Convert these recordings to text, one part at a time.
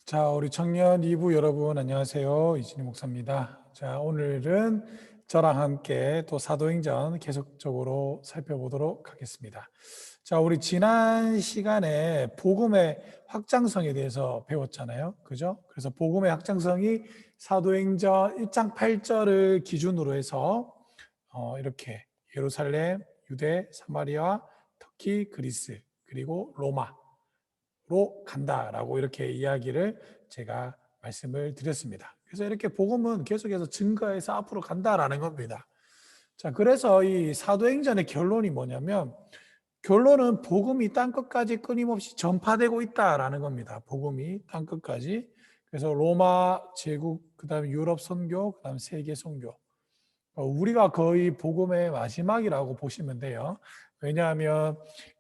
자, 우리 청년 2부 여러분 안녕하세요. 이진희 목사입니다. 자, 오늘은 저랑 함께 또 사도행전 계속적으로 살펴보도록 하겠습니다. 자, 우리 지난 시간에 복음의 확장성에 대해서 배웠잖아요. 그죠? 그래서 복음의 확장성이 사도행전 1장 8절을 기준으로 해서 이렇게 예루살렘, 유대, 사마리아, 터키, 그리스, 그리고 로마 로 간다라고 이렇게 이야기를 제가 말씀을 드렸습니다. 그래서 이렇게 복음은 계속해서 증거해서 앞으로 간다라는 겁니다. 자, 그래서 이 사도행전의 결론이 뭐냐면 결론은 복음이 땅끝까지 끊임없이 전파되고 있다라는 겁니다. 복음이 땅끝까지. 그래서 로마 제국, 그다음에 유럽 선교, 그다음에 세계 선교. 우리가 거의 복음의 마지막이라고 보시면 돼요. 왜냐하면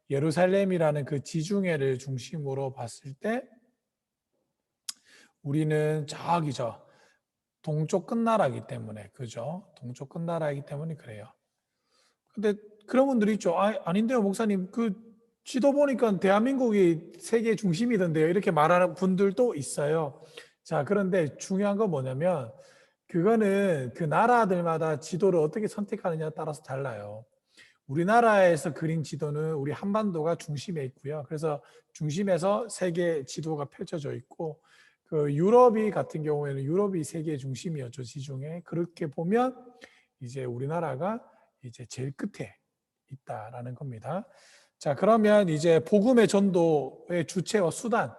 예루살렘이라는 그 지중해를 중심으로 봤을 때 우리는 저기죠. 동쪽 끝나라기 때문에, 그죠? 동쪽 끝나라이기 때문에 그래요. 근데 그런 분들이 있죠. 아닌데요, 목사님. 그 지도 보니까 대한민국이 세계 중심이던데요. 이렇게 말하는 분들도 있어요. 자, 그런데 중요한 건 뭐냐면 그거는 그 나라들마다 지도를 어떻게 선택하느냐에 따라서 달라요. 우리나라에서 그린 지도는 우리 한반도가 중심에 있고요. 그래서 중심에서 세계 지도가 펼쳐져 있고, 그 유럽이 같은 경우에는 유럽이 세계 중심이었죠, 지중해. 그렇게 보면 이제 우리나라가 이제 제일 끝에 있다라는 겁니다. 자, 그러면 이제 복음의 전도의 주체와 수단,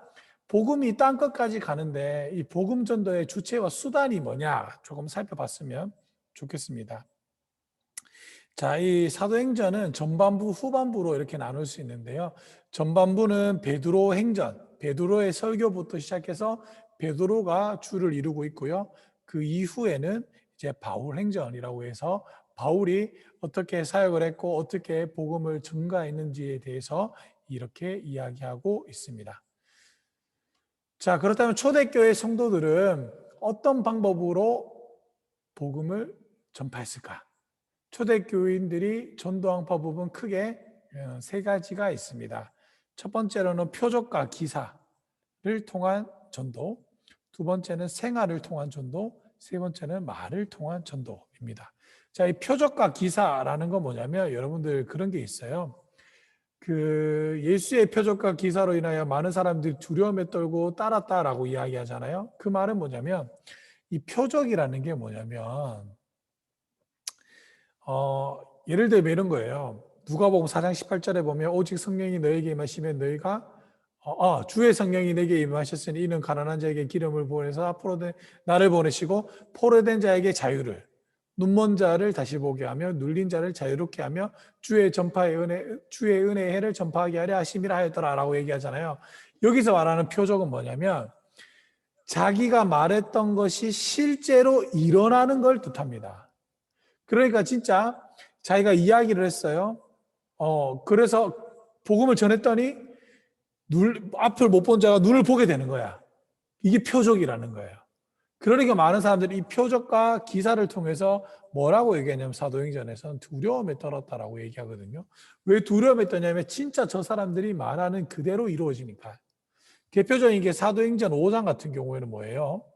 복음이 땅 끝까지 가는데 이 복음 전도의 주체와 수단이 뭐냐 조금 살펴봤으면 좋겠습니다. 자, 이 사도행전은 전반부, 후반부로 이렇게 나눌 수 있는데요. 전반부는 베드로 행전, 베드로의 설교부터 시작해서 베드로가 주를 이루고 있고요. 그 이후에는 이제 바울 행전이라고 해서 바울이 어떻게 사역을 했고 어떻게 복음을 증가했는지에 대해서 이렇게 이야기하고 있습니다. 자, 그렇다면 초대교회 성도들은 어떤 방법으로 복음을 전파했을까? 초대교인들이 전도한 방법은 크게 세 가지가 있습니다. 첫 번째로는 표적과 기사를 통한 전도, 두 번째는 생활을 통한 전도, 세 번째는 말을 통한 전도입니다. 자, 이 표적과 기사라는 건 뭐냐면 여러분들 그런 게 있어요. 그 예수의 표적과 기사로 인하여 많은 사람들이 두려움에 떨고 따랐다라고 이야기하잖아요. 그 말은 뭐냐면 이 표적이라는 게 뭐냐면 예를 들면 이런 거예요. 누가복음 4장 18절에 보면 오직 성령이 너에게 임하시면 너희가 주의 성령이 내게 임하셨으니 이는 가난한 자에게 기름을 보내서 앞으로 나를 보내시고 포로된 자에게 자유를 눈먼 자를 다시 보게 하며 눌린 자를 자유롭게 하며 주의 은혜의 해를 전파하게 하려 하심이라 하였더라라고 얘기하잖아요. 여기서 말하는 표적은 뭐냐면 자기가 말했던 것이 실제로 일어나는 걸 뜻합니다. 그러니까 진짜 자기가 이야기를 했어요. 그래서 복음을 전했더니 앞을 못 본 자가 눈을 보게 되는 거야. 이게 표적이라는 거예요. 그러니까 많은 사람들이 이 표적과 기사를 통해서 뭐라고 얘기하냐면 사도행전에서는 두려움에 떨었다라고 얘기하거든요. 왜 두려움에 떨냐면 진짜 저 사람들이 말하는 그대로 이루어지니까. 대표적인 게 사도행전 5장 같은 경우에는 뭐예요?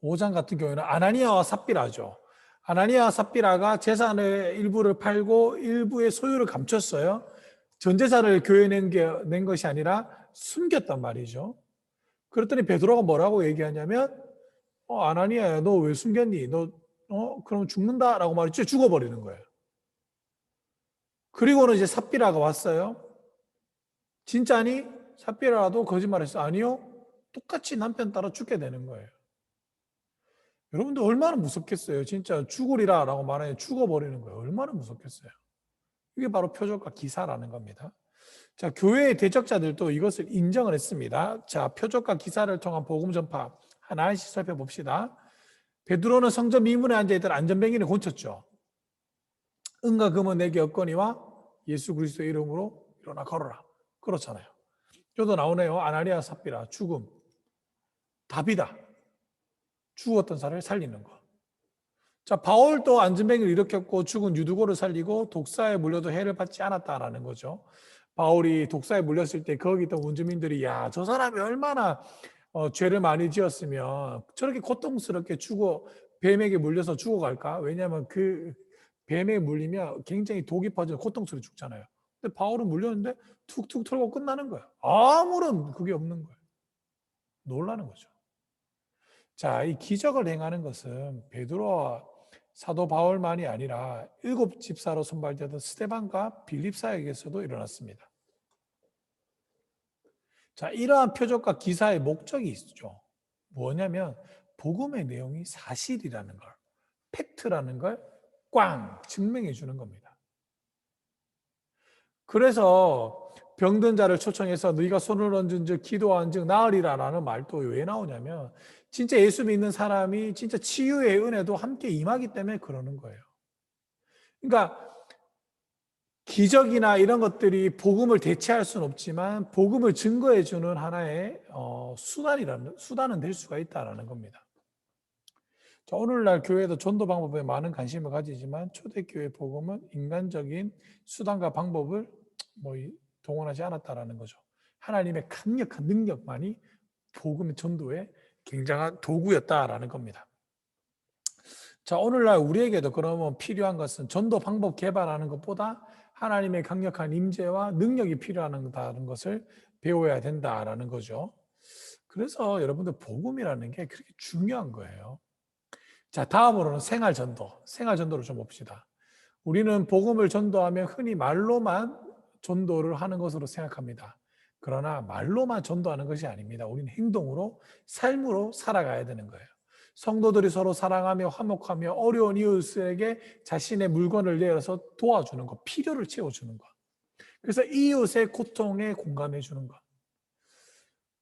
5장 같은 경우에는 아나니아와 삽비라죠. 아나니아와 삽비라가 재산의 일부를 팔고 일부의 소유를 감췄어요. 전 재산을 교회에 낸 것이 아니라 숨겼단 말이죠. 그랬더니 베드로가 뭐라고 얘기하냐면 아나니아야 너 왜 숨겼니? 너 그럼 죽는다라고 말했죠. 죽어버리는 거예요. 그리고는 이제 삽비라가 왔어요. 진짜니? 삽비라도 거짓말했어. 아니요. 똑같이 남편 따라 죽게 되는 거예요. 여러분들 얼마나 무섭겠어요. 진짜 죽으리라라고 말하면 죽어버리는 거예요. 얼마나 무섭겠어요. 이게 바로 표적과 기사라는 겁니다. 자, 교회의 대적자들도 이것을 인정을 했습니다. 자, 표적과 기사를 통한 복음 전파 하나씩 살펴봅시다. 베드로는 성전 미문에 앉아있던 안전뱅이를 고쳤죠. 은과 금은 내게 없거니와 예수 그리스도의 이름으로 일어나 걸어라. 그렇잖아요. 저도 나오네요. 아나니아 삽비라 죽음. 답이다. 죽었던 사람을 살리는 것. 자, 바울도 안전뱅이를 일으켰고 죽은 유두고를 살리고 독사에 물려도 해를 받지 않았다라는 거죠. 바울이 독사에 물렸을 때 거기 있던 원주민들이 야, 저 사람이 얼마나 죄를 많이 지었으면 저렇게 고통스럽게 뱀에게 물려서 죽어갈까? 왜냐하면 그 뱀에 물리면 굉장히 독이 퍼져서 고통스럽게 죽잖아요. 근데 바울은 물렸는데 툭툭 털고 끝나는 거예요. 아무런 그게 없는 거예요. 놀라는 거죠. 자, 이 기적을 행하는 것은 베드로와 사도 바울만이 아니라 7 집사로 선발되던 스데반과 빌립사에게서도 일어났습니다. 자, 이러한 표적과 기사의 목적이 있죠. 뭐냐면 복음의 내용이 사실이라는 걸, 팩트라는 걸 꽝 증명해 주는 겁니다. 그래서 병든 자를 초청해서 너희가 손을 얹은 즉 기도한 즉 나으리라라는 말도 왜 나오냐면 진짜 예수 믿는 사람이 진짜 치유의 은혜도 함께 임하기 때문에 그러는 거예요. 그러니까 기적이나 이런 것들이 복음을 대체할 수는 없지만 복음을 증거해 주는 하나의 수단은 될 수가 있다라는 겁니다. 자, 오늘날 교회도 전도 방법에 많은 관심을 가지지만 초대교회 복음은 인간적인 수단과 방법을 동원하지 않았다라는 거죠. 하나님의 강력한 능력만이 복음의 전도에 굉장한 도구였다라는 겁니다. 자, 오늘날 우리에게도 그러면 필요한 것은 전도 방법 개발하는 것보다 하나님의 강력한 임재와 능력이 필요하다는 것을 배워야 된다라는 거죠. 그래서 여러분들 복음이라는 게 그렇게 중요한 거예요. 자, 다음으로는 생활전도를 좀 봅시다. 우리는 복음을 전도하면 흔히 말로만 전도를 하는 것으로 생각합니다. 그러나 말로만 전도하는 것이 아닙니다. 우리는 행동으로, 삶으로 살아가야 되는 거예요. 성도들이 서로 사랑하며 화목하며 어려운 이웃에게 자신의 물건을 내어서 도와주는 것, 필요를 채워주는 것. 그래서 이웃의 고통에 공감해 주는 것.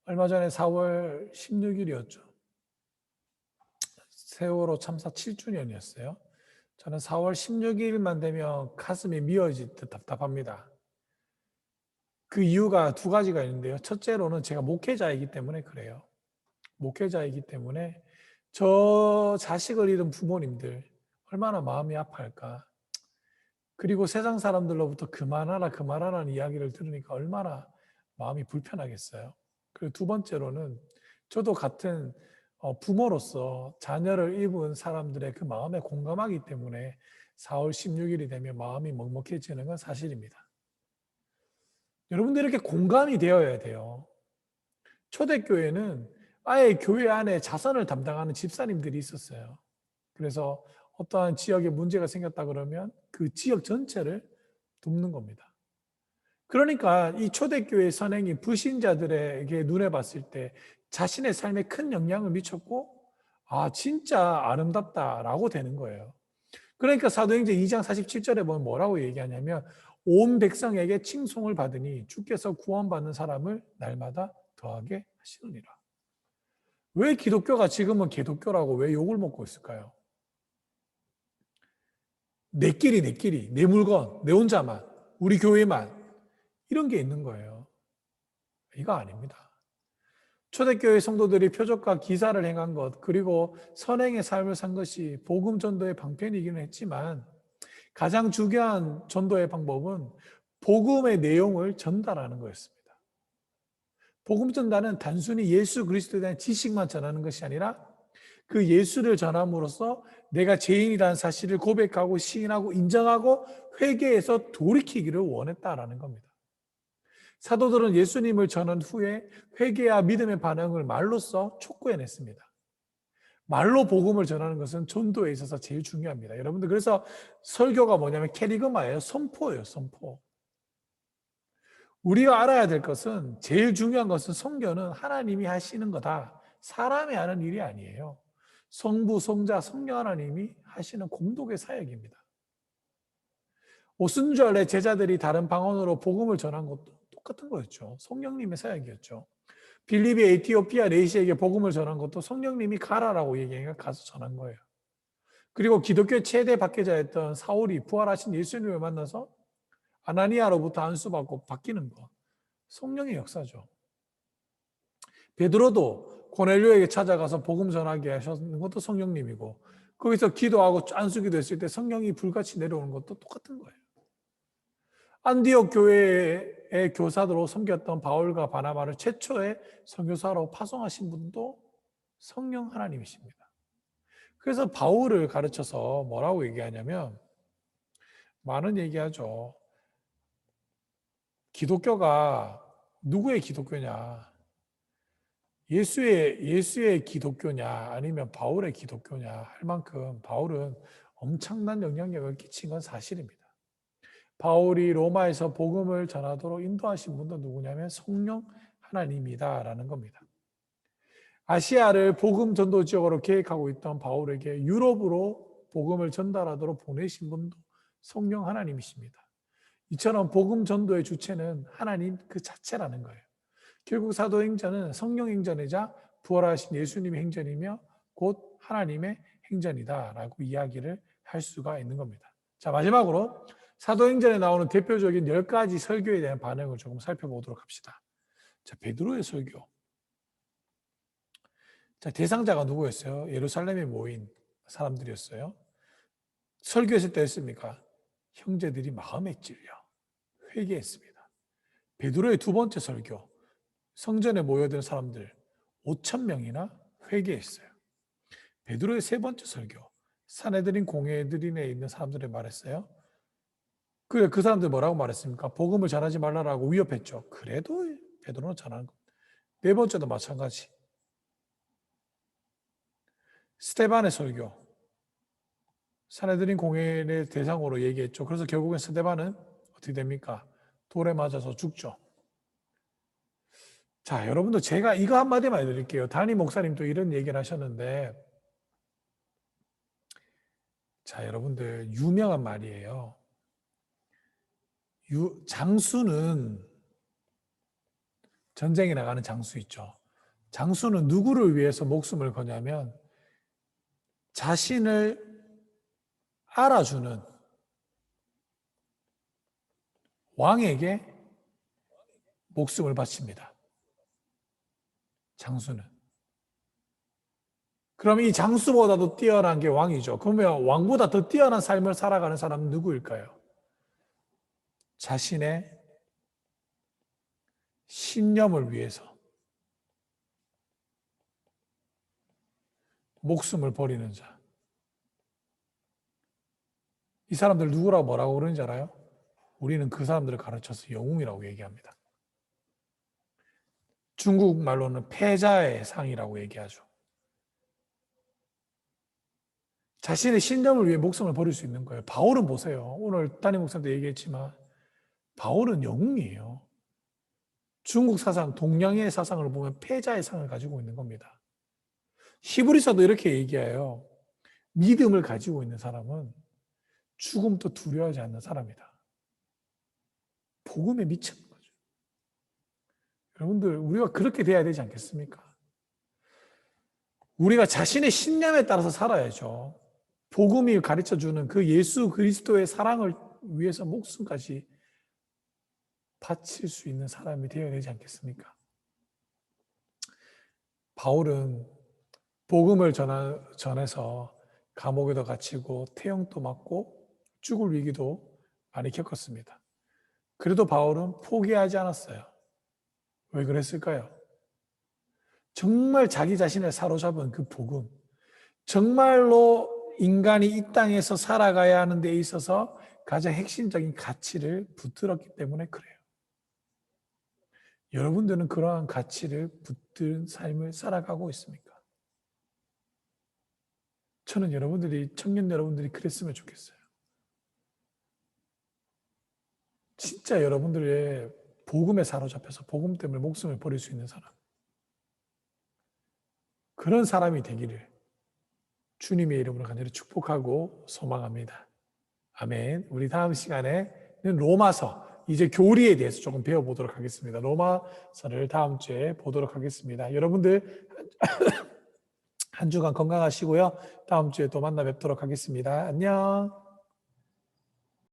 얼마 전에 4월 16일이었죠. 세월호 참사 7주년이었어요. 저는 4월 16일만 되면 가슴이 미어지듯 답답합니다. 그 이유가 2가지가 있는데요. 첫째로는 제가 목회자이기 때문에 그래요. 목회자이기 때문에 저 자식을 잃은 부모님들 얼마나 마음이 아파할까. 그리고 세상 사람들로부터 그만하라는 이야기를 들으니까 얼마나 마음이 불편하겠어요. 그리고 2번째로는 저도 같은 부모로서 자녀를 입은 사람들의 그 마음에 공감하기 때문에 4월 16일이 되면 마음이 먹먹해지는 건 사실입니다. 여러분들 이렇게 공감이 되어야 돼요. 초대교회는 아예 교회 안에 자선을 담당하는 집사님들이 있었어요. 그래서 어떠한 지역에 문제가 생겼다 그러면 그 지역 전체를 돕는 겁니다. 그러니까 이 초대교회 선행이 불신자들에게 눈에 봤을 때 자신의 삶에 큰 영향을 미쳤고 아 진짜 아름답다라고 되는 거예요. 그러니까 사도행전 2장 47절에 보면 뭐라고 얘기하냐면 온 백성에게 칭송을 받으니 주께서 구원받는 사람을 날마다 더하게 하시느니라. 왜 기독교가 지금은 개독교라고 왜 욕을 먹고 있을까요? 내 끼리, 내 물건, 내 혼자만, 우리 교회만 이런 게 있는 거예요. 이거 아닙니다. 초대교회 성도들이 표적과 기사를 행한 것 그리고 선행의 삶을 산 것이 복음 전도의 방편이기는 했지만 가장 중요한 전도의 방법은 복음의 내용을 전달하는 거였습니다. 복음 전달은 단순히 예수 그리스도에 대한 지식만 전하는 것이 아니라 그 예수를 전함으로써 내가 죄인이라는 사실을 고백하고 시인하고 인정하고 회개해서 돌이키기를 원했다라는 겁니다. 사도들은 예수님을 전한 후에 회개와 믿음의 반응을 말로써 촉구해냈습니다. 말로 복음을 전하는 것은 전도에 있어서 제일 중요합니다. 여러분들 그래서 설교가 뭐냐면 캐리그마예요. 선포예요. 선포. 우리가 알아야 될 것은 제일 중요한 것은 선교는 하나님이 하시는 거다. 사람이 하는 일이 아니에요. 성부, 성자, 성령 하나님이 하시는 공독의 사역입니다. 오순절에 제자들이 다른 방언으로 복음을 전한 것도 똑같은 거였죠. 성령님의 사역이었죠. 빌립이 에티오피아 레이시에게 복음을 전한 것도 성령님이 가라라고 얘기해서 가서 전한 거예요. 그리고 기독교의 최대 박해자였던 사울이 부활하신 예수님을 만나서 아나니아로부터 안수받고 바뀌는 것. 성령의 역사죠. 베드로도 고넬료에게 찾아가서 복음 전하게 하셨는 것도 성령님이고 거기서 기도하고 안수기도 했을 때 성령이 불같이 내려오는 것도 똑같은 거예요. 안디옥 교회에 교회의 교사로 섬겼던 바울과 바나바를 최초의 선교사로 파송하신 분도 성령 하나님이십니다. 그래서 바울을 가르쳐서 뭐라고 얘기하냐면 많은 얘기하죠. 기독교가 누구의 기독교냐? 예수의 기독교냐 아니면 바울의 기독교냐 할 만큼 바울은 엄청난 영향력을 끼친 건 사실입니다. 바울이 로마에서 복음을 전하도록 인도하신 분도 누구냐면 성령 하나님이다라는 겁니다. 아시아를 복음 전도 지역으로 계획하고 있던 바울에게 유럽으로 복음을 전달하도록 보내신 분도 성령 하나님이십니다. 이처럼 복음 전도의 주체는 하나님 그 자체라는 거예요. 결국 사도행전은 성령 행전이자 부활하신 예수님의 행전이며 곧 하나님의 행전이다라고 이야기를 할 수가 있는 겁니다. 자, 마지막으로 사도행전에 나오는 대표적인 10가지 설교에 대한 반응을 조금 살펴보도록 합시다. 자, 베드로의 설교. 자, 대상자가 누구였어요? 예루살렘에 모인 사람들이었어요. 설교했을 때 했습니까? 형제들이 마음에 찔려 회개했습니다. 베드로의 두 번째 설교. 성전에 모여든 사람들 5,000명이나 회개했어요. 베드로의 세 번째 설교. 산헤드린 공회들인에 있는 사람들이 말했어요. 그 사람들 뭐라고 말했습니까? 복음을 전하지 말라라고 위협했죠. 그래도 베드로는 전하는 겁니다. 네 번째도 마찬가지. 스데반의 설교. 산헤드린 공회의 대상으로 얘기했죠. 그래서 결국엔 스데반은 어떻게 됩니까? 돌에 맞아서 죽죠. 자, 여러분들 제가 이거 한마디만 해드릴게요. 담임 목사님도 이런 얘기를 하셨는데 자, 여러분들 유명한 말이에요. 장수는 전쟁에 나가는 장수 있죠. 장수는 누구를 위해서 목숨을 거냐면 자신을 알아주는 왕에게 목숨을 바칩니다. 장수는. 그럼 이 장수보다도 뛰어난 게 왕이죠. 그러면 왕보다 더 뛰어난 삶을 살아가는 사람은 누구일까요? 자신의 신념을 위해서 목숨을 버리는 자. 이 사람들 누구라고 뭐라고 그러는지 알아요? 우리는 그 사람들을 가르쳐서 영웅이라고 얘기합니다. 중국 말로는 패자의 상이라고 얘기하죠. 자신의 신념을 위해 목숨을 버릴 수 있는 거예요. 바울은 보세요. 오늘 담임 목사님도 얘기했지만 바울은 영웅이에요. 중국 사상, 동양의 사상을 보면 패자의 상을 가지고 있는 겁니다. 히브리서도 이렇게 얘기해요. 믿음을 가지고 있는 사람은 죽음도 두려워하지 않는 사람이다. 복음에 미치는 거죠. 여러분들, 우리가 그렇게 돼야 되지 않겠습니까? 우리가 자신의 신념에 따라서 살아야죠. 복음이 가르쳐주는 그 예수 그리스도의 사랑을 위해서 목숨까지 바칠 수 있는 사람이 되어야 되지 않겠습니까? 바울은 복음을 전해서 감옥에도 갇히고 태형도 맞고 죽을 위기도 많이 겪었습니다. 그래도 바울은 포기하지 않았어요. 왜 그랬을까요? 정말 자기 자신을 사로잡은 그 복음, 정말로 인간이 이 땅에서 살아가야 하는 데 있어서 가장 핵심적인 가치를 붙들었기 때문에 그래요. 여러분들은 그러한 가치를 붙든 삶을 살아가고 있습니까? 저는 청년 여러분들이 그랬으면 좋겠어요. 진짜 여러분들의 복음에 사로잡혀서 복음 때문에 목숨을 버릴 수 있는 사람. 그런 사람이 되기를 주님의 이름으로 간절히 축복하고 소망합니다. 아멘. 우리 다음 시간에는 로마서, 이제 교리에 대해서 조금 배워보도록 하겠습니다. 로마서를 다음 주에 보도록 하겠습니다. 여러분들 한 주간 건강하시고요. 다음 주에 또 만나 뵙도록 하겠습니다. 안녕.